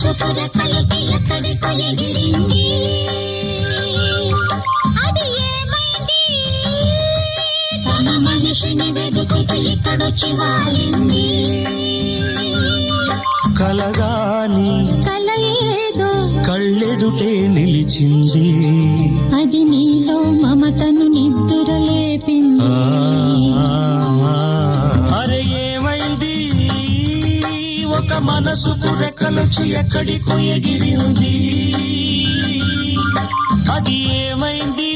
మనసుకు రెక్కలకి ఎక్కడికో ఎగిరింది. అది ఏమైంది? తన మనిషిని వెతుకుతూ ఇక్కడొచ్చి వాలింది. కలగాని కల ఏదో కళ్ళెదుటే నిలిచింది. అది నీలో మమతను నిద్దురలేపింది. అరే ఏమైంది? ఒక మనసుకు రెక్కలొచ్చి ఎక్కడికో ఎగిరింది. అది ఏమైంది?